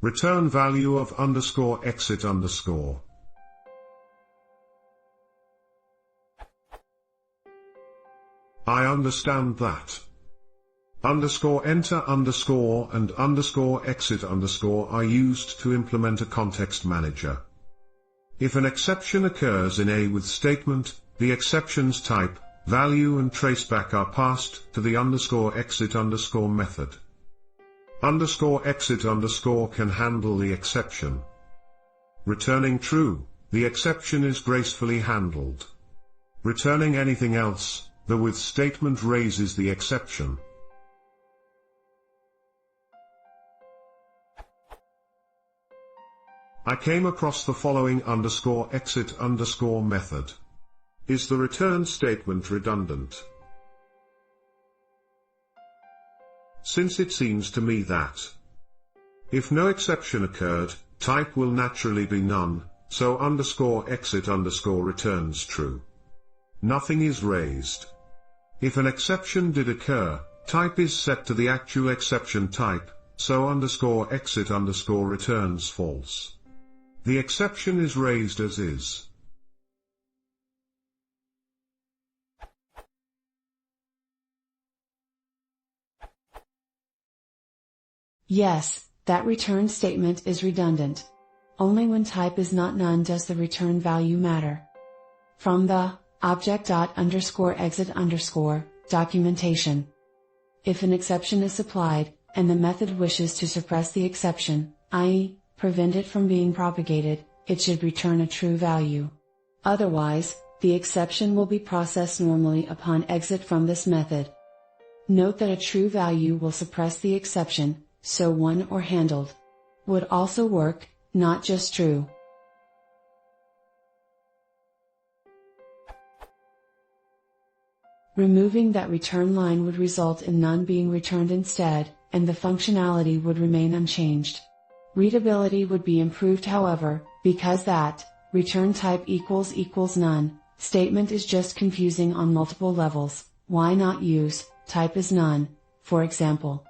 Return value of _exit_. I understand that. _enter_ and _exit_ are used to implement a context manager. If an exception occurs in a with statement, the exception's type, value and traceback are passed to the _exit_ method. _exit_ can handle the exception. Returning true, the exception is gracefully handled. Returning anything else, the with statement raises the exception. I came across the following _exit_ method. Is the return statement redundant? Since it seems to me that if no exception occurred, type will naturally be none, so _exit_ returns true. Nothing is raised. If an exception did occur, type is set to the actual exception type, so _exit_ returns false. The exception is raised as is. Yes, that return statement is redundant. Only when type is not none does the return value matter. From the object._exit_ documentation. If an exception is supplied, and the method wishes to suppress the exception, i.e., prevent it from being propagated, it should return a true value. Otherwise, the exception will be processed normally upon exit from this method. Note that a true value will suppress the exception, so won or handled would also work, not just true. Removing that return line would result in none being returned instead, and the functionality would remain unchanged. Readability would be improved however, because that return type equals none statement is just confusing on multiple levels. Why not use type is none, for example?